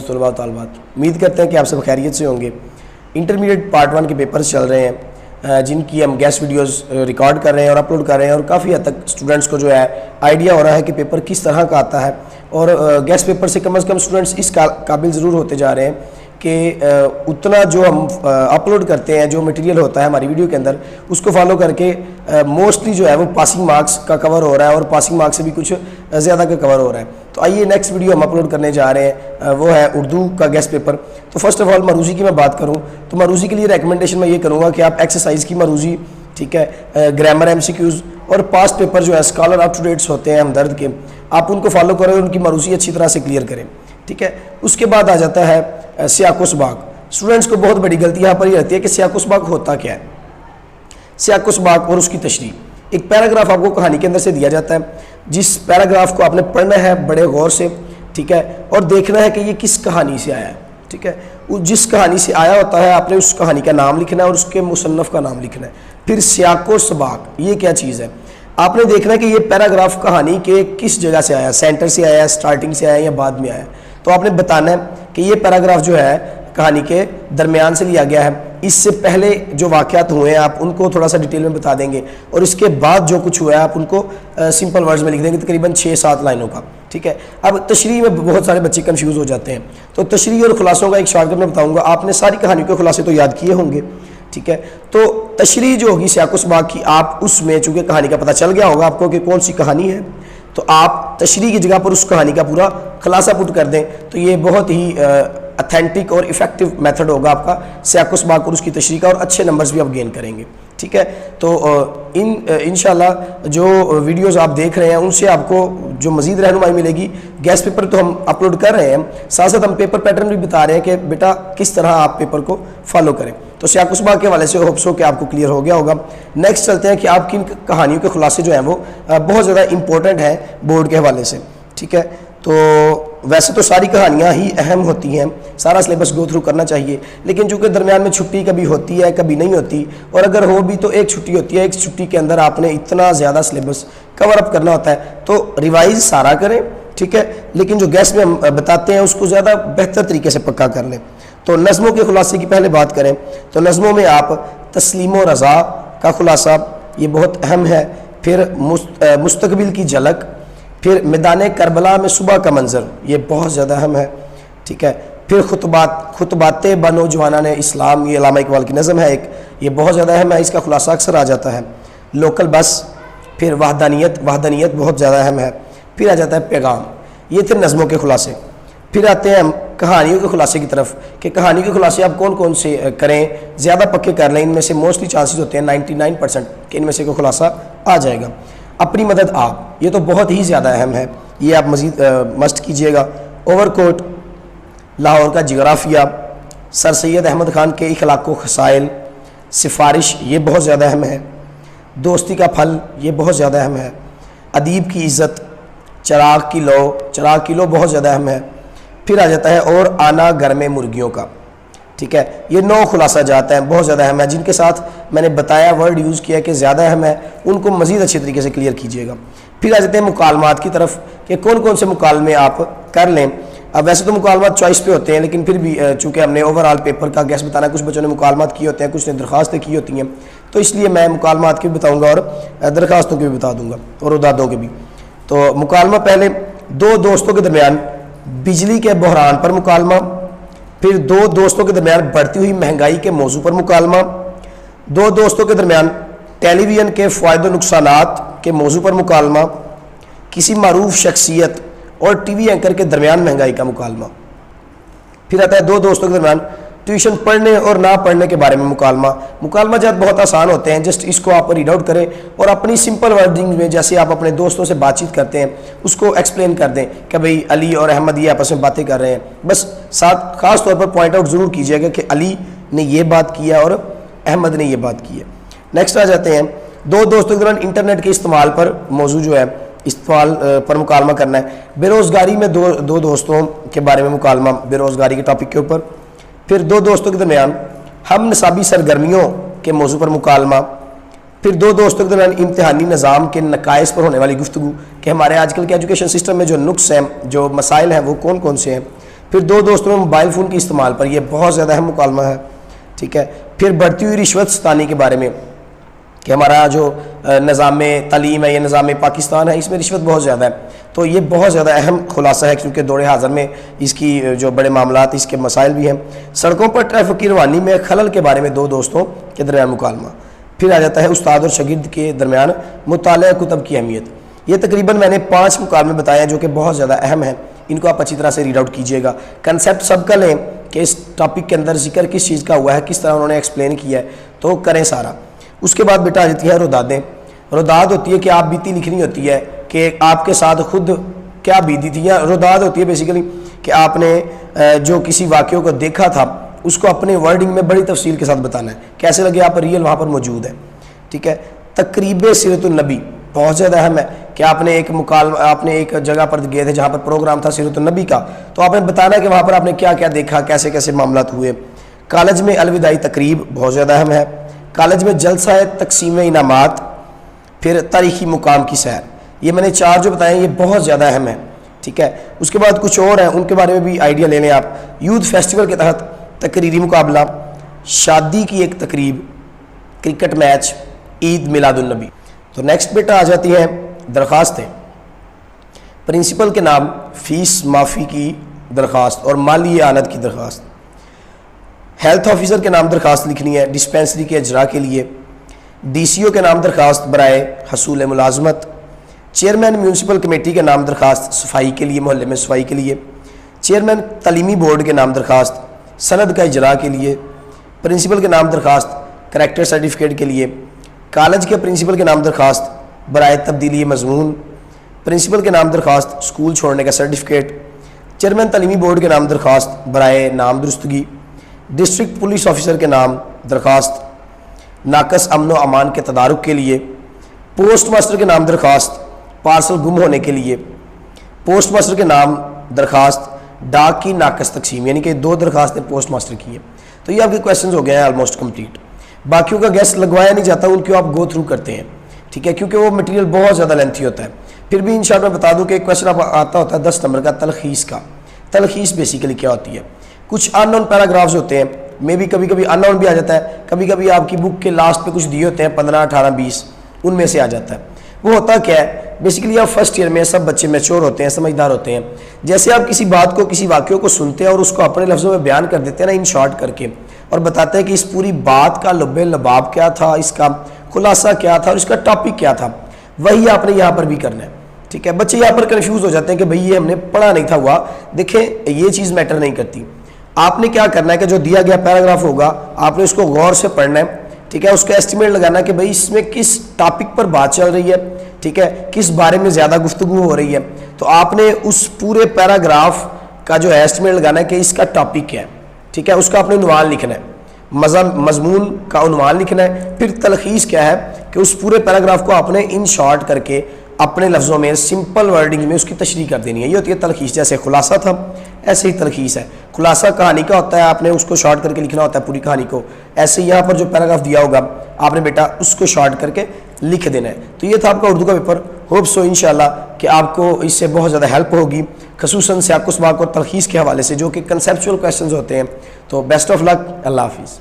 अज़ीज़ तलबा व तालिबात, उम्मीद करते हैं कि आप सब खैरियत से होंगे। इंटरमीडिएट पार्ट 1 के पेपर्स चल रहे हैं जिनकी हम गेस्ट वीडियोस रिकॉर्ड कर रहे हैं और अपलोड कर रहे हैं, और काफ़ी हद तक स्टूडेंट्स को जो है आइडिया हो रहा है कि पेपर किस तरह का आता है। और गेस्ट पेपर से कम स्टूडेंट्स इस काबिल ज़रूर होते जा रहे हैं कि उतना जो हम अपलोड करते हैं, जो मटेरियल होता है हमारी वीडियो के अंदर, उसको फॉलो करके मोस्टली जो है वो पासिंग मार्क्स का कवर हो रहा है और पासिंग मार्क्स से भी कुछ ज़्यादा का कवर हो रहा है। तो आइए नेक्स्ट वीडियो हम अपलोड करने जा रहे हैं, वो है उर्दू का गेस्ट पेपर। तो फर्स्ट ऑफ ऑल मरूज़ी की मैं बात करूँ तो मरूज़ी के लिए रिकमेंडेशन मैं ये करूँगा कि आप एक्सरसाइज की मरूज़ी, ठीक है, ग्रामर MCQs और पास्ट पेपर जो है स्कॉलर अप टू डेट्स होते हैं हमदर्द के, आप उनको फॉलो करें, उनकी मरूज़ी अच्छी तरह से क्लियर करें, ठीक है। उसके बाद आ जाता है सियाको सबाक। स्टूडेंट्स को बहुत बड़ी गलती यहाँ पर ये रहती है कि सियाको सबाक होता क्या है। सियाको सबाक और उसकी तशरीह, एक पैराग्राफ आपको कहानी के अंदर से दिया जाता है, जिस पैराग्राफ को आपने पढ़ना है बड़े गौर से, ठीक है, और देखना है कि ये किस कहानी से आया है, ठीक है। जिस कहानी से आया होता है आपने उस कहानी का नाम लिखना है और उसके मुसन्नफ़ का नाम लिखना है। फिर सियाको सबाक ये क्या चीज़ है, आपने देखना है कि ये पैराग्राफ कहानी के किस जगह से आया, सेंटर से आया, स्टार्टिंग से आया या बाद में आया। तो आपने बताना है कि ये पैराग्राफ जो है कहानी के दरमियान से लिया गया है, इससे पहले जो वाक़यात हुए हैं आप उनको थोड़ा सा डिटेल में बता देंगे, और इसके बाद जो कुछ हुआ है आप उनको सिंपल वर्ड्स में लिख देंगे, तकरीबन 6-7 लाइनों का, ठीक है। अब तशरीह में बहुत सारे बच्चे कंफ्यूज हो जाते हैं, तो तशरीह और खुलासों का एक शॉर्टकट मैं बताऊँगा। आपने सारी कहानी के खुलासे तो याद किए होंगे, ठीक है। तो तशरीह जो होगी सियाको सबाक की, आप उसमें चूँकि कहानी का पता चल गया होगा आपको कि कौन सी कहानी है, तो आप तशरीह की जगह पर उस कहानी का पूरा खुलासा पुट कर दें, तो ये बहुत ही अथेंटिक और इफ़ेक्टिव मेथड होगा आपका सियाको सबाक और उसकी तशरीह का, और अच्छे नंबर्स भी आप गेन करेंगे, ठीक है। तो इंशाल्लाह जो वीडियोस आप देख रहे हैं उनसे आपको जो मज़ीद रहनुमाई मिलेगी। गेस्ट पेपर तो हम अपलोड कर रहे हैं, साथ साथ हम पेपर पैटर्न भी बता रहे हैं कि बेटा किस तरह आप पेपर को फॉलो करें। तो सियाको सबाक के हवाले से होप्स हो कि आपको क्लियर हो गया होगा। नेक्स्ट चलते हैं कि आपकी इन कहानियों के खुलासे जो हैं वो बहुत ज़्यादा इंपॉर्टेंट हैं बोर्ड के हवाले से, ठीक है। तो वैसे तो सारी कहानियाँ ही अहम होती हैं, सारा सिलेबस गो थ्रू करना चाहिए, लेकिन चूँकि दरमियान में छुट्टी कभी होती है कभी नहीं होती, और अगर हो भी तो एक छुट्टी होती है, एक छुट्टी के अंदर आपने इतना ज़्यादा सिलेबस कवर अप करना होता है, तो रिवाइज सारा करें, ठीक है, लेकिन जो गेस्ट में हम बताते हैं उसको ज़्यादा बेहतर तरीके से पक्का कर लें। तो नज़मों के खुलासे की पहले बात करें तो नज़मों में आप तस्लीम व रज़ा का खुलासा, ये बहुत अहम है। फिर मुस्तकबिल की झलक, फिर मैदान करबला में सुबह का मंज़र, ये बहुत ज़्यादा अहम है, ठीक है। फिर खुतबाते बनौजवाना ने इस्लाम, ये अल्लामा इकबाल की नज़म है एक, ये बहुत ज़्यादा अहम है, इसका खुलासा अक्सर आ जाता है। लोकल बस, फिर वहदानियत बहुत ज़्यादा अहम है। फिर आ जाता है पैगाम, ये थे नज़मों के खुलासे। फिर आते हैं हम कहानियों के खुलासे की तरफ कि कहानी के खुलासे आप कौन कौन से करें, ज़्यादा पक्के कर लें, इनमें से मोस्टली चांसेस होते हैं 99% कि इनमें से कोई खुलासा आ जाएगा। अपनी मदद आप, ये तो बहुत ही ज़्यादा अहम है, ये आप मज़ीद मस्ट कीजिएगा। ओवरकोट, लाहौर का जिग्राफिया, सर सैयद अहमद ख़ान के इखलाक व खसाइल, सिफारिश, ये बहुत ज़्यादा अहम है। दोस्ती का फल, ये बहुत ज़्यादा अहम है। अदीब की इज़्ज़त, चराग की लो बहुत ज़्यादा अहम है। फिर आ जाता है और आना घर में मुर्गियों का, ठीक है। ये 9 खुलासा जाता है, बहुत ज़्यादा अहम है, जिनके साथ मैंने बताया वर्ड यूज़ किया कि ज़्यादा अहम है, उनको मज़ीद अच्छे तरीके से क्लियर कीजिएगा। फिर आ जाते हैं मुकालमात की तरफ कि कौन कौन से मुकालमे आप कर लें। अब वैसे तो मुकालमात चॉइस पे होते हैं, लेकिन फिर भी चूँकि हमने ओवरऑल पेपर का गेस्ट बताना, कुछ बच्चों ने मुकालमात किए होते हैं, कुछ ने दरख्वास्तें की होती हैं, तो इसलिए मैं मुकालमात के भी बताऊँगा और दरख्वास्तों के भी बता दूँगा और उदादों के भी। तो मुकालमा पहले, 2 दोस्तों के दरमियान बिजली के बहरान पर मुकालमा, फिर 2 दोस्तों के दरमियान बढ़ती हुई महंगाई के मौजू पर मुकालमा, 2 दोस्तों के दरमियान टेलीविज़न के फ़ायदे नुकसानात के मौजू पर मुकालमा, किसी मारूफ शख्सियत और TV एंकर के दरमियान महंगाई का मुकालमा। फिर आता है 2 दोस्तों के दरमियान ट्यूशन पढ़ने और ना पढ़ने के बारे में मुकालमा जात बहुत आसान होते हैं, जस्ट इसको आप रीड आउट करें और अपनी सिंपल वर्डिंग में जैसे आप अपने दोस्तों से बातचीत करते हैं उसको एक्सप्लेन कर दें कि भाई अली और अहमद ये आपस में बातें कर रहे हैं, बस साथ खास तौर पर पॉइंट आउट ज़रूर कीजिएगा कि अली ने ये बात किया और अहमद ने ये बात की है। नेक्स्ट आ जाते हैं 2 दोस्तों के दौरान इंटरनेट के इस्तेमाल पर मौजू जो है इस्तेमाल पर मुकालमा करना है। बेरोज़गारी में दो दोस्तों के बारे में मुकालमा, बेरोज़गारी के टॉपिक के ऊपर। फिर 2 दोस्तों के दरमियान हम नसाबी सरगर्मियों के मौजू पर मुकालमा। फिर 2 दोस्तों के दरमियान इम्तिहानी निज़ाम के नकाइस पर होने वाली गुफ्तगू कि हमारे आजकल के एजुकेशन सिस्टम में जो नुक्स हैं, जो मसाइल हैं वो कौन कौन से हैं। پھر دو دوستوں میں موبائل فون کے استعمال پر، یہ بہت زیادہ اہم مکالمہ ہے، ٹھیک ہے. پھر بڑھتی ہوئی رشوت ستانی کے بارے میں کہ ہمارا جو نظام تعلیم ہے یا نظام پاکستان ہے اس میں رشوت بہت زیادہ ہے، تو یہ بہت زیادہ اہم خلاصہ ہے کیونکہ دور حاضر میں اس کی جو بڑے معاملات اس کے مسائل بھی ہیں. سڑکوں پر ٹریفک کی روانی میں خلل کے بارے میں دو دوستوں کے درمیان مکالمہ. پھر آ جاتا ہے استاد اور شاگرد کے درمیان مطالعہ کتب کی اہمیت. یہ تقریباً میں نے 5 مکالمے بتائے ہیں جو کہ بہت زیادہ اہم ہیں، ان کو آپ اچھی طرح سے ریڈ آؤٹ کیجئے گا. کنسیپٹ سب کا لیں کہ اس ٹاپک کے اندر ذکر کس چیز کا ہوا ہے، کس طرح انہوں نے ایکسپلین کیا ہے، تو کریں سارا. اس کے بعد بیٹا آ جاتی ہے رودادیں. روداد ہوتی ہے کہ آپ بیتی لکھنی ہوتی ہے کہ آپ کے ساتھ خود کیا بیتی تھی، یا روداد ہوتی ہے بیسیکلی کہ آپ نے جو کسی واقعے کو دیکھا تھا اس کو اپنے ورڈنگ میں بڑی تفصیل کے ساتھ بتانا ہے، کیسے لگے آپ ریئل وہاں پر موجود ہے، ٹھیک ہے. تقریب سیرت النبی بہت زیادہ اہم ہے کہ آپ نے ایک جگہ پر گئے تھے جہاں پر پروگرام تھا سیرت النبی کا، تو آپ نے بتانا ہے کہ وہاں پر آپ نے کیا کیا دیکھا، کیسے کیسے معاملات ہوئے. کالج میں الوداعی تقریب بہت زیادہ اہم ہے. کالج میں جلسہ تقسیم انعامات. پھر تاریخی مقام کی سیر. یہ میں نے 4 جو بتائے ہیں یہ بہت زیادہ اہم ہے، ٹھیک ہے. اس کے بعد کچھ اور ہیں ان کے بارے میں بھی آئیڈیا لے لیں آپ. یوتھ فیسٹیول کے تحت تقریری مقابلہ، شادی کی ایک تقریب، کرکٹ میچ، عید میلاد النبی. تو نیکسٹ بیٹا آ جاتی ہیں درخواستیں. پرنسپل کے نام فیس معافی کی درخواست اور مالی اعانت کی درخواست. ہیلتھ آفیسر کے نام درخواست لکھنی ہے ڈسپینسری کے اجراء کے لیے. ڈی سی او کے نام درخواست برائے حصول ملازمت. چیئرمین میونسپل کمیٹی کے نام درخواست صفائی کے لیے، محلے میں صفائی کے لیے. چیئرمین تعلیمی بورڈ کے نام درخواست سند کا اجراء کے لیے. پرنسپل کے نام درخواست کریکٹر سرٹیفکیٹ کے لیے. کالج کے پرنسپل کے نام درخواست برائے تبدیلی مضمون. پرنسپل کے نام درخواست اسکول چھوڑنے کا سرٹیفکیٹ. چیئرمین تعلیمی بورڈ کے نام درخواست برائے نام درستگی. ڈسٹرکٹ پولیس آفیسر کے نام درخواست ناقص امن و امان کے تدارک کے لیے. پوسٹ ماسٹر کے نام درخواست پارسل گم ہونے کے لیے. پوسٹ ماسٹر کے نام درخواست ڈاک کی ناقص تقسیم، یعنی کہ 2 درخواستیں پوسٹ ماسٹر کی ہیں. تو یہ آپ کے کویشچنز ہو گئے ہیں آلموسٹ کمپلیٹ. باقیوں کا گیس لگوایا نہیں جاتا، ان کو آپ گو تھرو کرتے ہیں، ٹھیک ہے، کیونکہ وہ مٹیریل بہت زیادہ لینتھی ہوتا ہے. پھر بھی انشاءاللہ میں بتا دوں کہ ایک کویشچن آپ آتا ہوتا ہے 10 نمبر کا تلخیص کا. تلخیص بیسیکلی کیا ہوتی ہے؟ کچھ ان نون پیراگرافز ہوتے ہیں، میں بھی کبھی کبھی ان نون بھی آ جاتا ہے، کبھی کبھی آپ کی بک کے لاسٹ پہ کچھ دیے ہوتے ہیں 15 18 20 ان میں سے آ جاتا ہے. وہ ہوتا کیا ہے؟ بیسیکلی آپ فرسٹ ایئر میں سب بچے میچور ہوتے ہیں، سمجھدار ہوتے ہیں. جیسے آپ کسی بات کو، کسی واقعے کو سنتے ہیں اور اس کو اپنے لفظوں میں بیان کر دیتے ہیں نا، ان شارٹ کر کے، اور بتاتے ہیں کہ اس پوری بات کا لب لباب کیا تھا، اس کا خلاصہ کیا تھا اور اس کا ٹاپک کیا تھا، وہی آپ نے یہاں پر بھی کرنا ہے، ٹھیک ہے. بچے یہاں پر کنفیوز ہو جاتے ہیں کہ بھئی یہ ہم نے پڑھا نہیں تھا ہوا. دیکھیں یہ چیز میٹر نہیں کرتی. آپ نے کیا کرنا ہے کہ جو دیا گیا پیراگراف ہوگا آپ نے اس کو غور سے پڑھنا ہے، ٹھیک ہے. اس کا ایسٹیمیٹ لگانا ہے کہ بھئی اس میں کس ٹاپک پر بات چل رہی ہے، ٹھیک ہے، کس بارے میں زیادہ گفتگو ہو رہی ہے. تو آپ نے اس پورے پیراگراف کا جو ایسٹیمیٹ لگانا ہے کہ اس کا ٹاپک کیا ہے، ٹھیک ہے. اس کا اپنے عنوان لکھنا ہے، مضمون کا عنوان لکھنا ہے. پھر تلخیص کیا ہے کہ اس پورے پیراگراف کو آپ نے ان شارٹ کر کے اپنے لفظوں میں سمپل ورڈنگ میں اس کی تشریح کر دینی ہے. یہ ہوتی ہے تلخیص. جیسے خلاصہ تھا ایسے ہی تلخیص ہے. خلاصہ کہانی کا ہوتا ہے، آپ نے اس کو شارٹ کر کے لکھنا ہوتا ہے پوری کہانی کو. ایسے یہاں پر جو پیراگراف دیا ہوگا آپ نے بیٹا اس کو شارٹ کر کے لکھ دینا ہے. تو یہ تھا آپ کا اردو کا پیپر. ہوپ سو انشاءاللہ کہ آپ کو اس سے بہت زیادہ ہیلپ ہوگی، خصوصاً سے آپ کو سباق اور تلخیص کے حوالے سے جو کہ کنسیپچول کویسچنز ہوتے ہیں. تو بیسٹ آف لک. اللہ حافظ.